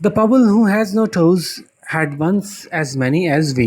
The Pebble who has no toes had once as many as we.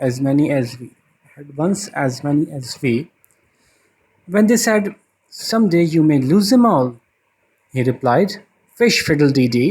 as many as we had once as many as we. When they said someday you may lose them all, he replied fish fiddle dee dee.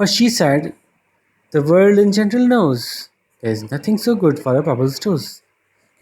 For she said, the world in general knows there is nothing so good for a bubble's toes.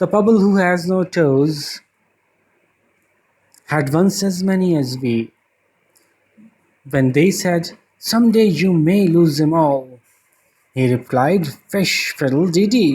The pebble who has no toes had once as many as we. When they said, someday you may lose them all, he replied, fish fiddle dee dee.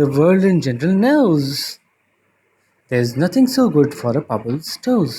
the world in general knows there is nothing so good for a bubble's toes.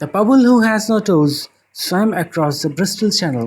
the pebble who has no toes swam across the Bristol Channel.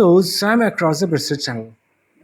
toes swam across the Bristol Channel.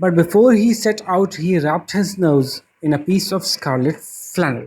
But before he set out he wrapped his nose in a piece of scarlet flannel.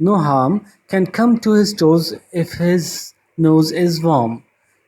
no harm can come to his toes if his nose is warm.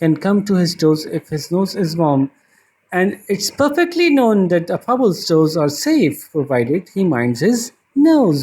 can come to his toes if his nose is warm. And it's perfectly known that a Pubble's toes are safe provided he minds his nose.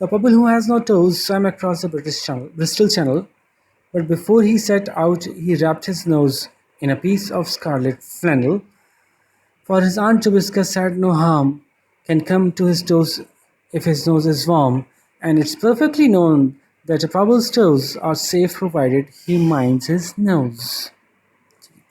The Pubble who has no toes swam across the Bristol Channel, but before he set out he wrapped his nose in a piece of scarlet flannel, for his Aunt Jobiska said no harm can come to his toes if his nose is warm, and it's perfectly known that a Pubble's toes are safe provided he minds his nose.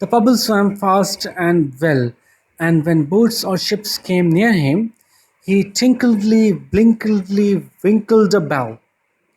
The Pubble swam fast and well, and when boats or ships came near him, he tinkledy, blinkedly winkled a bell.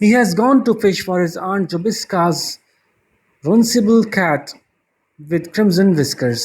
he has gone to fish for his Aunt Jobiska's runcible cat with crimson whiskers.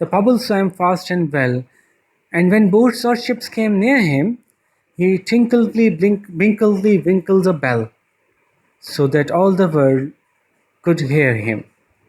The Pubble swam fast and well, and when boats or ships came near him, he tinkledy winkled a bell, so that all the world could hear him.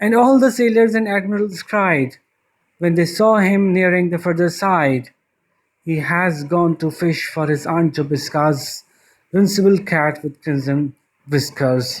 And all the sailors and admirals cried when they saw him nearing the further side, he has gone to fish for his Aunt Jobiska's runcible cat with crimson whiskers.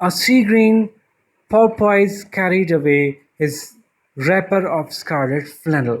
a sea green porpoise carried away his wrapper of scarlet flannel.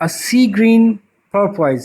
a sea green porpoise,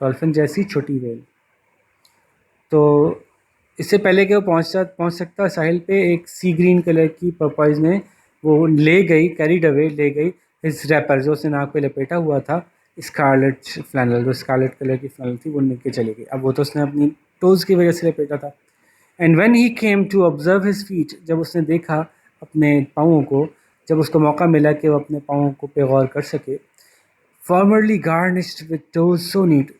dolphin जैसी छोटी whale. तो इससे पहले कि वो पहुंच सकता साहिल पे, एक सी ग्रीन कलर की पर्पॉइज ने वो ले गई, कैरीड अवे ले गई इस रैपर जो उसने नाक पे लपेटा हुआ था, स्कारलेट फ्लैनल, जो स्कारलेट कलर की फ्लैनल थी वो लेके चली गई। अब वो तो उसने अपनी टोज़ की वजह से लपेटा था। And when he came to observe his feet, जब उसने देखा अपने पाँवों को, जब उसको मौका मिला कि वो अपने पाँवों को पे गौर कर सके, formerly garnished with toes so neat,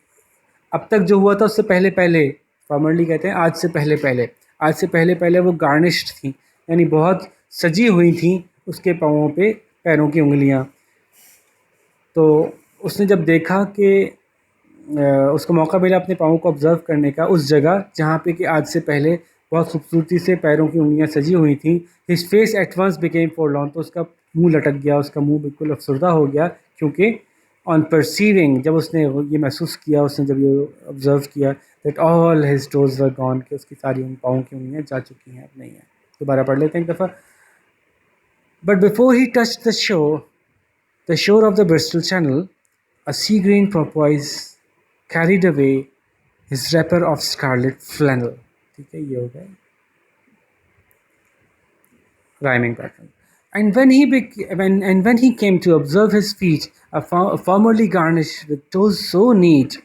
अब तक जो हुआ था उससे पहले पहले, फॉर्मरली कहते हैं आज से पहले पहले, आज से पहले पहले वो गार्निश्ड थी, यानी बहुत सजी हुई थी उसके पाँवों पे पैरों की उंगलियां। तो उसने जब देखा कि उसको मौका मिला अपने पाँवों को ऑब्ज़र्व करने का उस जगह जहाँ पे कि आज से पहले बहुत खूबसूरती से पैरों की उंगलियां सजी हुई थी, his face at once became forlorn, तो उसका मुंह लटक गया, उसका मुंह बिल्कुल अफसरदा हो गया, क्योंकि ऑन परसीविंग, जब उसने ये महसूस किया, उसने जब ये ऑब्ज़र्व किया that all his toes were gone, कि उसकी सारी उन पाँवों की उंगलियां जा चुकी हैं, अब नहीं है। दोबारा पढ़ लेते हैं एक दफ़ा। But before he touched the shore of the Bristol Channel, a sea green porpoise carried away his wrapper of scarlet flannel. ठीक है, ये हो गया rhyming pattern. And when he came to observe his feet, formerly garnished with toes so neat,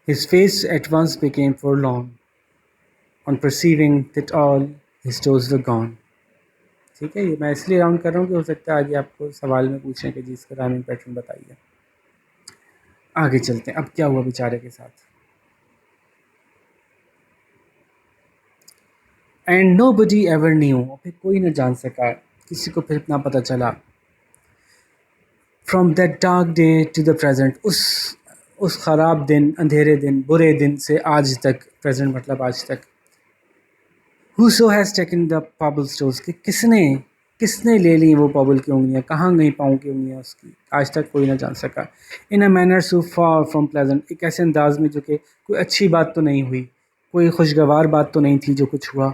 his face at once became forlorn on perceiving that all his toes were gone. ठीक है, ये मैं इसलिए राउंड कर रहा हूँ कि हो सकता है आगे आपको सवाल में पूछें कि जी इसका राइमिंग पैटर्न बताइए। आगे चलते हैं, अब क्या हुआ बेचारे के साथ। And nobody ever knew, फिर कोई न जान सका, किसी को फिर इतना पता चला, from that dark day to the present, उस ख़राब दिन, अंधेरे दिन, बुरे दिन से आज तक, प्रेजेंट मतलब आज तक, Whoso has taken the Pable's toes, कि किसने ले ली वो पाबल की उंगलियां, कहाँ गई पाँव की उंगलियां उसकी, आज तक कोई ना जान सका। In a manner so far from pleasant, एक ऐसे अंदाज में जो कि कोई अच्छी बात तो नहीं हुई, कोई खुशगवार बात तो नहीं थी जो कुछ हुआ।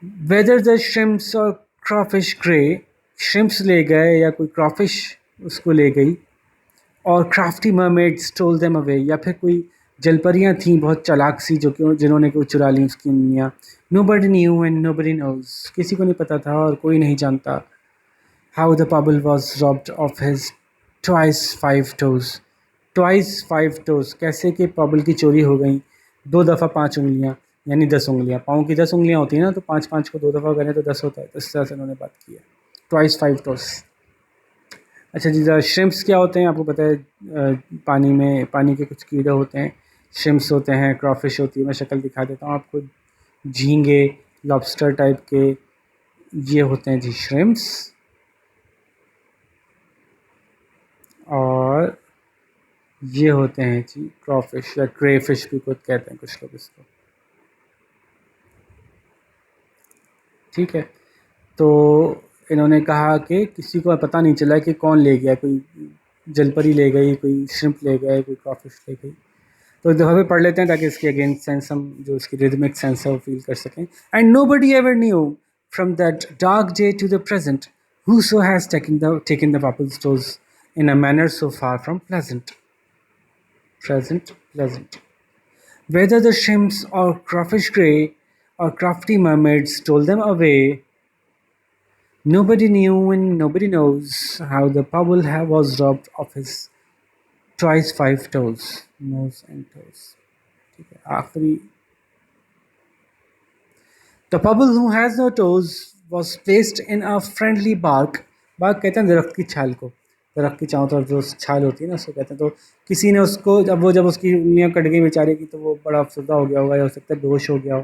वेदर द श्रिम्प्स और क्रॉफिश ग्रे, श्रिम्प्स ले गए या कोई क्रॉफिश उसको ले गई, और crafty mermaids told them away, या फिर कोई जलपरियाँ थीं बहुत चालाक सी जो कि जिन्होंने को चुरा ली उसकी उंगलियाँ। Nobody knew and nobody knows, किसी को नहीं पता था और कोई नहीं जानता। How the Pobble was robbed of his twice 5 toes, twice 5 toes, कैसे कि पबल की चोरी हो गई 2 दफ़ा 5 उंगलियाँ, यानी 10 उंगलियाँ, पाँव की 10 उंगलियाँ होती हैं ना, तो 5 को 2 दफ़ा करें तो 10 होता है, तो इस तरह से उन्होंने बात की है, ट्वाइस 5 टोज। अच्छा जी, श्रिम्प्स क्या होते हैं आपको पता है, पानी में, पानी के कुछ कीड़े होते हैं, श्रिम्प्स होते हैं, क्रॉफिश होती है, मैं शक्ल दिखा देता हूँ आपको, झींगे, लॉबस्टर टाइप के, ये होते हैं जी श्रिम्प्स, और ये होते हैं जी क्रॉफिश या क्रेफिश भी कुछ कहते हैं कुछ लोग इसको। ठीक है, तो इन्होंने कहा कि किसी को पता नहीं चला कि कौन ले गया, कोई जलपरी ले गई, कोई श्रिम्प ले गए, कोई क्रॉफिश ले गई। तो दफ़ा भी पढ़ लेते हैं ताकि इसके अगेंस्ट सेंस हम जो इसकी रिदमिक सेंस है वो फील कर सकें। And nobody ever knew from that dark day to the present, whoso has taken the purple stores in a manner so far from pleasant, whether the shrimps or crawfish grey or crafty mermaids stole them away, nobody knew and nobody knows how the pebble was robbed of his twice 5 toes, nose and toes. ठीक है, आखिरी, the pebble who has no toes was placed in a friendly bark, bark कहते हैं दरख्त की छाल को, दरख्त की चारों तरफ जो छाल होती है ना उसको कहते हैं। तो किसी ने उसको, जब उसकी उंगलियां कट गई बेचारे की, तो वो बड़ा अफसरदा हो गया होगा, या हो सकता है बेहोश हो गया हो,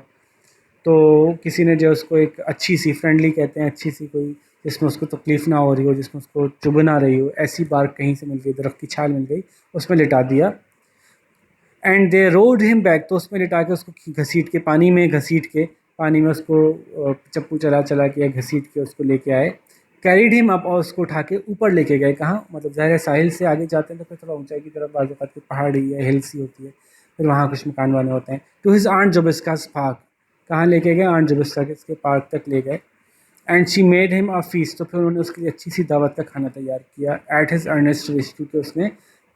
तो किसी ने जो उसको एक अच्छी सी, फ्रेंडली कहते हैं, अच्छी सी कोई जिसमें उसको तकलीफ़ ना हो रही हो, जिसमें उसको चुभ ना रही हो, ऐसी बार्क कहीं से मिल गई, दरख्त की छाल मिल गई, उसमें लिटा दिया। And they road him back, तो उसमें लिटा के उसको घसीट के, पानी में उसको चप्पू चला के या घसीट के उसको लेके आए। कैरीड हिम अप, और उसको उठा के ऊपर लेके गए, कहाँ, मतलब ज़ाहिर साहिल से आगे जाते हैं तो फिर थोड़ा ऊंचाई की तरफ, बाज़ औक़ात पहाड़ी या हिल सी होती है, फिर वहाँ कुछ मकान वाने होते हैं। टू हिज आंट जोबिस्कास पार्क, कहाँ लेके गए, आंट जोबिस्का के इसके पार्क तक ले गए। And she made him a feast, तो फिर उन्होंने उसके लिए अच्छी सी दावत का खाना तैयार किया। एट हिज अर्नेस्ट विश, क्योंकि उसने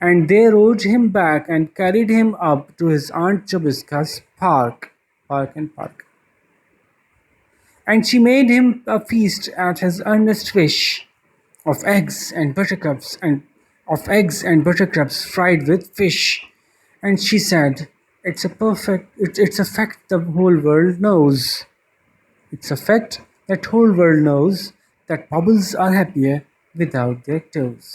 and they rowed him back and carried him up to his Aunt Jobiska's park. And she made him a feast at his earnest wish of eggs and buttercups fried with fish. And she said, it's a fact the whole world knows. It's a fact that whole world knows that bubbles are happier without their toes.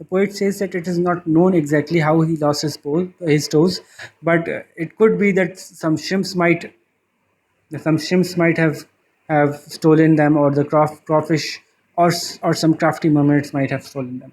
The poet says that it is not known exactly how he lost his toes, but it could be that some shrimps might have stolen them, or the crawfish or some crafty mermaids might have stolen them.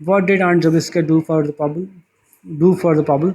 What did Aunt Jobiska do for the pebble?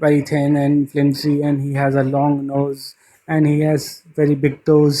very thin and flimsy and he has a long nose and he has very big toes.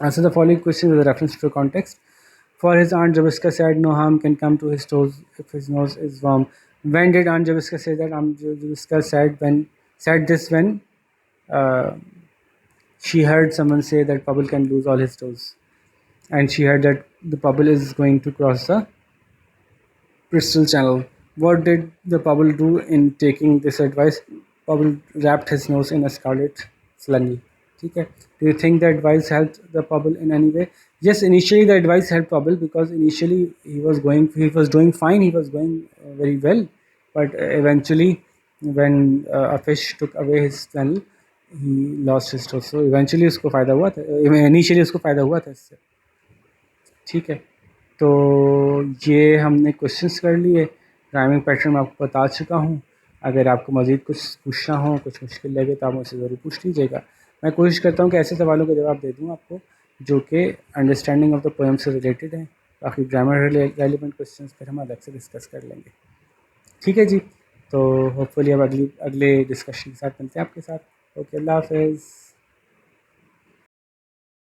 Answer the following question with a reference to context. For his Aunt Jobiska said no harm can come to his toes if his nose is warm. When did Aunt Jobiska say that? Aunt Jobiska said when said this when uh, she heard someone say that Pubble can lose all his toes, and she heard that the Pubble is going to cross the Bristol Channel. What did the Pubble do in taking this advice? Pubble wrapped his nose in a scarlet flannel. Okay. Do you think the advice helped the Pubble in any way? Yes, initially the advice helped Pubble because initially he was doing fine, he was going very well, but eventually when a fish took away his flannel, he lost his toe. So eventually उसको फ़ायदा हुआ था, initially उसको फ़ायदा हुआ था इससे. ठीक है, तो ये हमने क्वेश्चंस कर लिए. राइमिंग पैटर्न मैं आपको बता चुका हूँ. अगर आपको मज़ीद कुछ पूछना हो, कुछ मुश्किल लगे तो आप मुझसे ज़रूर पूछ लीजिएगा. मैं कोशिश करता हूँ कि ऐसे सवालों का जवाब दे दूँ आपको जो कि अंडरस्टैंडिंग ऑफ द पोएम से रिलेटेड हैं. बाकी ग्रामर रेलिवेंट क्वेश्चंस फिर हम अलग से डिस्कस कर लेंगे. ठीक है जी, तो होपफुली अब अगले डिस्कशन के साथ मिलते हैं आपके साथ. ओके, अल्लाह हाफ़िज़.